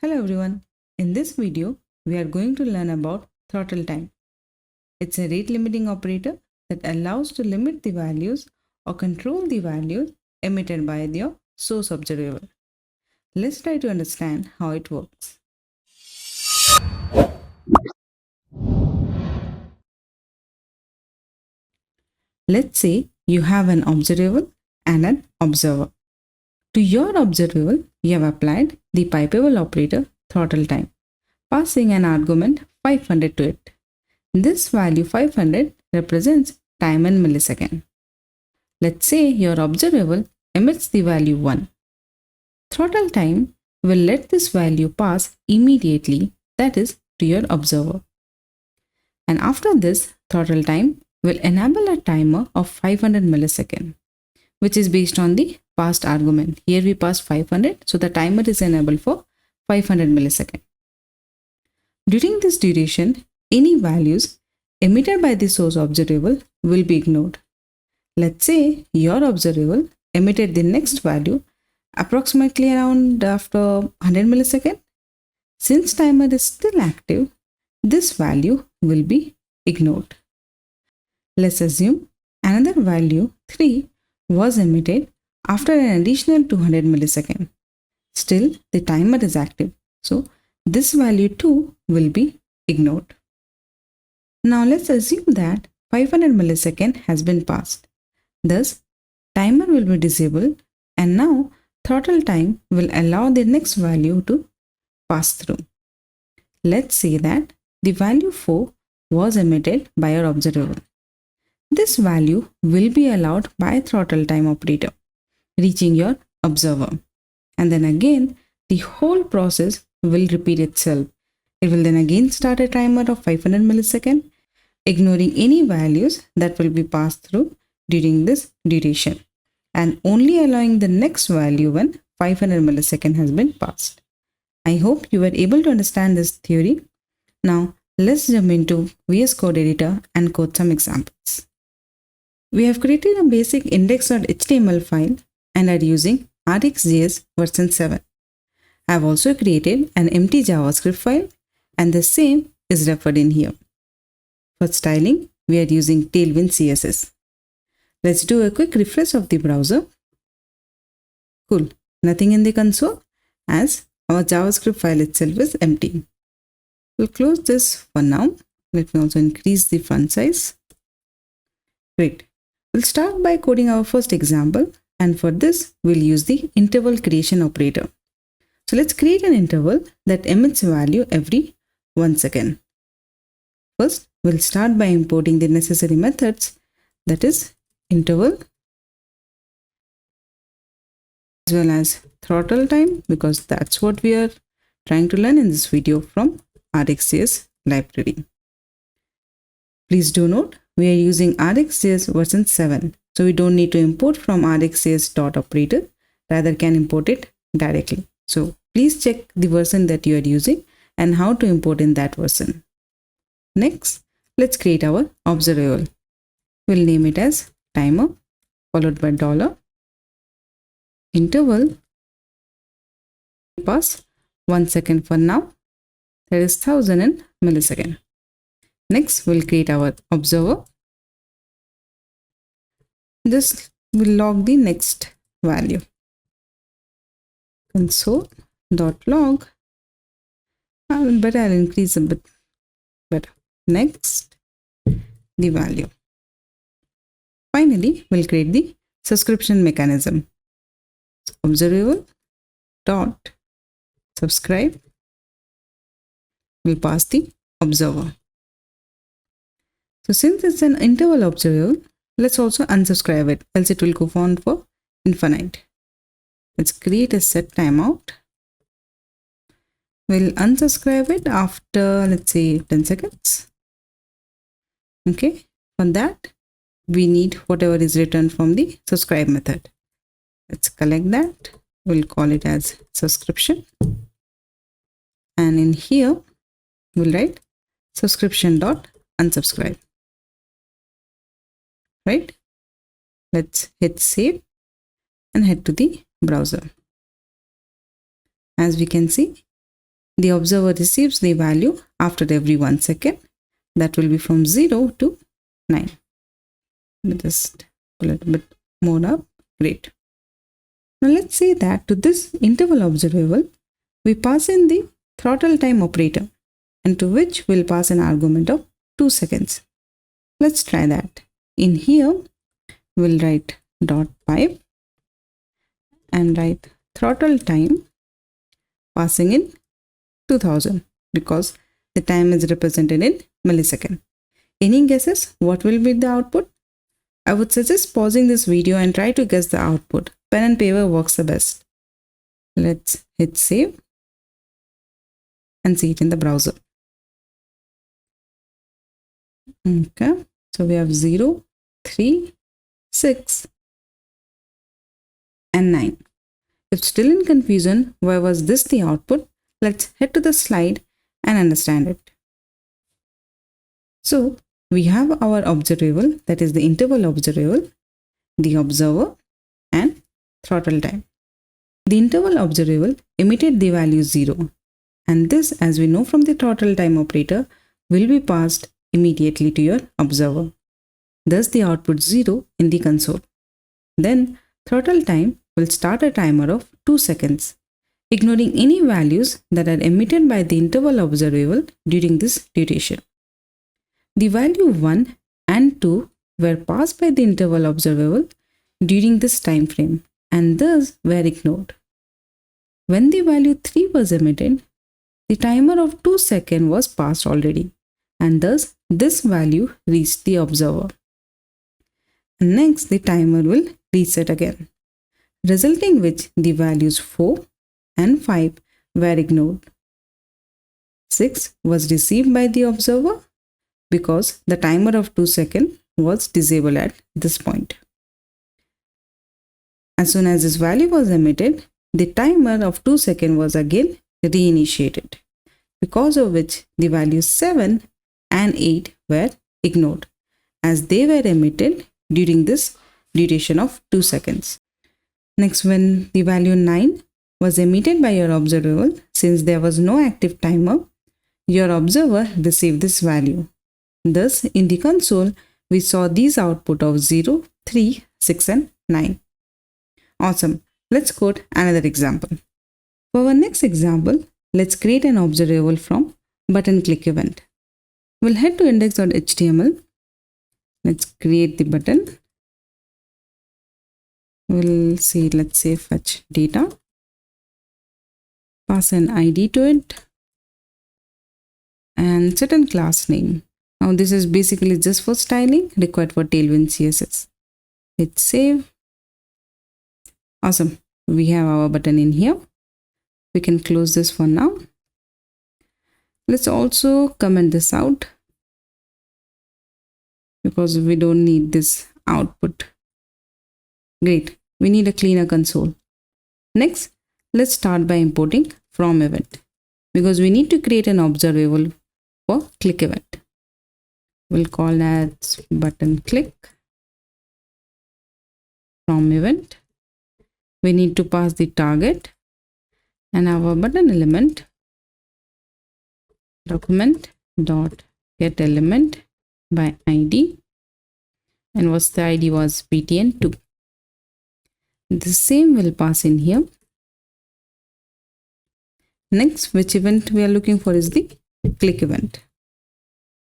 Hello everyone. In this video, we are going to learn about throttle time. It's a rate limiting operator that allows to limit the values or control the values emitted by your source observable. Let's try to understand how it works. Let's say you have an observable and an observer. To your observable, you have applied the pipeable operator throttle time, passing an argument 500 to it. This value 500 represents time in millisecond. Let's say your observable emits the value 1. Throttle time will let this value pass immediately, that is, to your observer. And after this, throttle time will enable a timer of 500 milliseconds, which is based on the passed argument. Here we passed 500, so the timer is enabled for 500 milliseconds. During this duration, any values emitted by the source observable will be ignored. Let's say your observable emitted the next value approximately around after 100 milliseconds. Since timer is still active, this value will be ignored. Let's assume another value 3 was emitted after an additional 200 milliseconds. Still, the timer is active, so this value 2 will be ignored. Now let's assume that 500 milliseconds has been passed. Thus, timer will be disabled and now throttle time will allow the next value to pass through. Let's say that the value 4 was emitted by your observable. This value will be allowed by throttle time operator, reaching your observer. And then again, the whole process will repeat itself. It will then again start a timer of 500 milliseconds, ignoring any values that will be passed through during this duration, and only allowing the next value when 500 milliseconds has been passed. I hope you were able to understand this theory. Now, let's jump into VS Code editor and code some examples. We have created a basic index.html file and are using RxJS version 7. I have also created an empty JavaScript file and the same is referred in here. For styling, we are using Tailwind CSS. Let's do a quick refresh of the browser. Cool, nothing in the console as our JavaScript file itself is empty. We'll close this for now. Let me also increase the font size. Great. We'll start by coding our first example, and for this, we'll use the interval creation operator. So let's create an interval that emits value every 1 second. First, we'll start by importing the necessary methods, that is interval as well as throttle time, because that's what we are trying to learn in this video from RxJS library. Please do note, we are using RxJS version 7, so we don't need to import from RxJS.operator, rather can import it directly. So please check the version that you are using and how to import in that version. Next, let's create our observable. We'll name it as timer followed by $interval. Pass 1 second for now, that is 1000 in millisecond. Next, we'll create our observer. This will log the next value. Console.log. I'll increase a bit better. Next, the value. Finally, we'll create the subscription mechanism. Observable dot subscribe will pass the observer. So since it's an interval observable, let's also unsubscribe it, else it will go on for infinite. Let's create a set timeout. We'll unsubscribe it after, let's say, 10 seconds. Okay, for that, we need whatever is returned from the subscribe method. Let's collect that. We'll call it as subscription. And in here, we'll write subscription.unsubscribe. Right? Let's hit save and head to the browser. As we can see, the observer receives the value after every 1 second. That will be from 0 to 9. Let me just pull it a bit more up. Great. Now let's say that to this interval observable, we pass in the throttle time operator, and to which we'll pass an argument of 2 seconds. Let's try that. In here, we'll write dot pipe and write throttle time passing in 2000 because the time is represented in millisecond. Any guesses what will be the output? I would suggest pausing this video and try to guess the output. Pen and paper works the best. Let's hit save and see it in the browser. Okay, so we have 0, 3, 6 and 9. If still in confusion, why was this the output? Let's head to the slide and understand it. So we have our observable, that is the interval observable, the observer and throttle time. The interval observable emitted the value 0, and this, as we know from the throttle time operator, will be passed immediately to your observer. Thus the output 0 in the console. Then throttle time will start a timer of 2 seconds, ignoring any values that are emitted by the interval observable during this duration. The value 1 and 2 were passed by the interval observable during this time frame and thus were ignored. When the value 3 was emitted, the timer of 2 seconds was passed already, and thus this value reached the observer. And next the timer will reset again, resulting which the values 4 and 5 were ignored. 6 was received by the observer because the timer of 2 seconds was disabled at this point. As soon as this value was emitted, the timer of 2 seconds was again reinitiated, because of which the values 7 and 8 were ignored, as they were emitted during this duration of 2 seconds. Next, when the value 9 was emitted by your observable, since there was no active timer, your observer received this value. Thus, in the console, we saw these output of 0, 3, 6 and 9. Awesome. Let's code another example. For our next example, let's create an observable from button click event. We'll head to index.html. Let's create the button. We'll see, let's say fetch data. Pass an ID to it and set a class name. Now this is basically just for styling, required for Tailwind CSS. Hit save. Awesome. We have our button in here. We can close this for now. Let's also comment this out because we don't need this output. Great. We need a cleaner console. Next, let's start by importing from event because we need to create an observable for click event. We'll call that button click from event. We need to pass the target and our button element document dot get element by ID, and what's the ID was btn2. The same will pass in here. Next, which event we are looking for is the click event.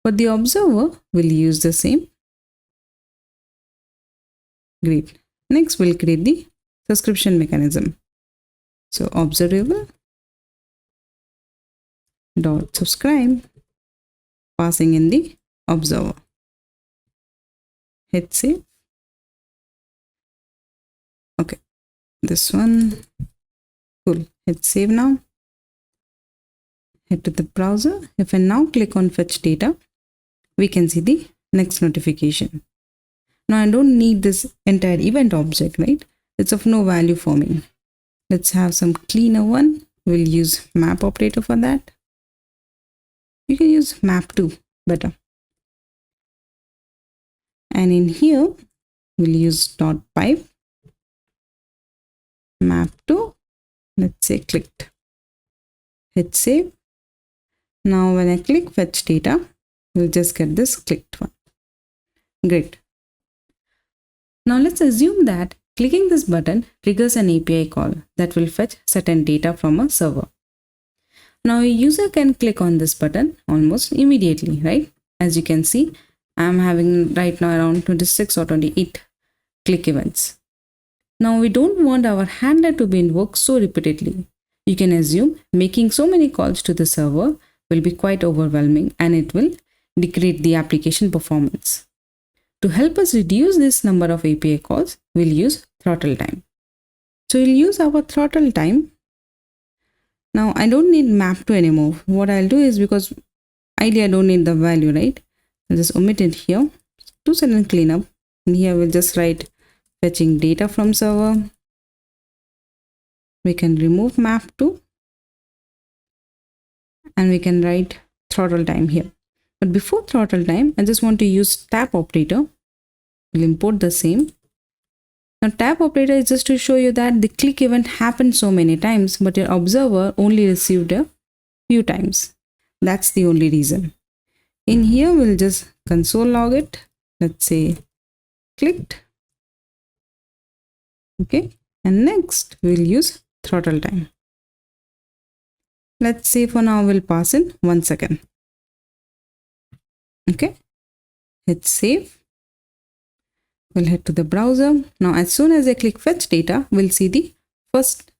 For the observer, we'll use the same. Great. Next, we'll create the subscription mechanism. So observable dot subscribe, passing in the observer. Hit save. Okay, this one. Cool. Hit save now. Head to the browser. If I now click on fetch data, we can see the next notification. Now I don't need this entire event object, right? It's of no value for me. Let's have some cleaner one. We'll use map operator for that. You can use map too, better. And in here, we'll use dot pipe map to, let's say, clicked. hit save. Now when I click fetch data, we'll just get this clicked one. Great. Now let's assume that clicking this button triggers an API call that will fetch certain data from a server. Now a user can click on this button almost immediately, right? As you can see, I'm having right now around 26 or 28 click events. Now we don't want our handler to be invoked so repeatedly. You can assume making so many calls to the server will be quite overwhelming and it will degrade the application performance. To help us reduce this number of API calls, we'll use throttleTime. So we'll use our throttleTime. Now I don't need map2 anymore. What I'll do is, because ideally I don't need the value, right? I'll just omit it here. Do certain cleanup. And here we'll just write fetching data from server. We can remove map2. And we can write throttleTime here. But before throttleTime, I just want to use tab operator. We'll import the same. Now tab operator is just to show you that the click event happened so many times, but your observer only received a few times. That's the only reason. In here, we'll just console log it. Let's say clicked. Okay. And next we'll use throttleTime. Let's say for now we'll pass in 1 second. Okay. Hit save. We'll head to the browser. Now as soon as I click fetch data, we'll see the first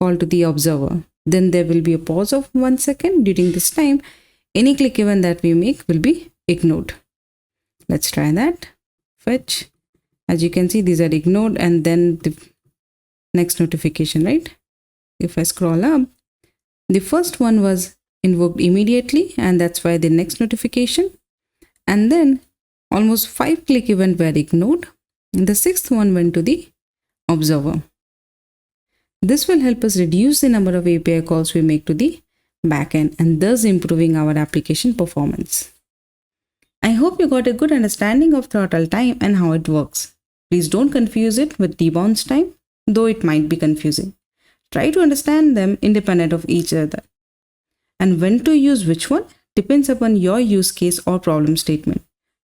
call to the observer. Then there will be a pause of 1 second. During this time, any click event that we make will be ignored. Let's try that. Fetch. As you can see, these are ignored and then the next notification, right? If I scroll up, the first one was invoked immediately and that's why the next notification. And then almost 5 click events were ignored. And the 6th one went to the observer. This will help us reduce the number of API calls we make to the backend and thus improving our application performance. I hope you got a good understanding of throttleTime and how it works. Please don't confuse it with debounce time, though it might be confusing. Try to understand them independent of each other. And when to use which one depends upon your use case or problem statement.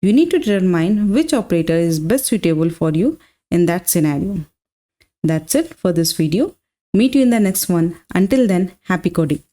You need to determine which operator is best suitable for you in that scenario. That's it for this video. Meet you in the next one. Until then, happy coding.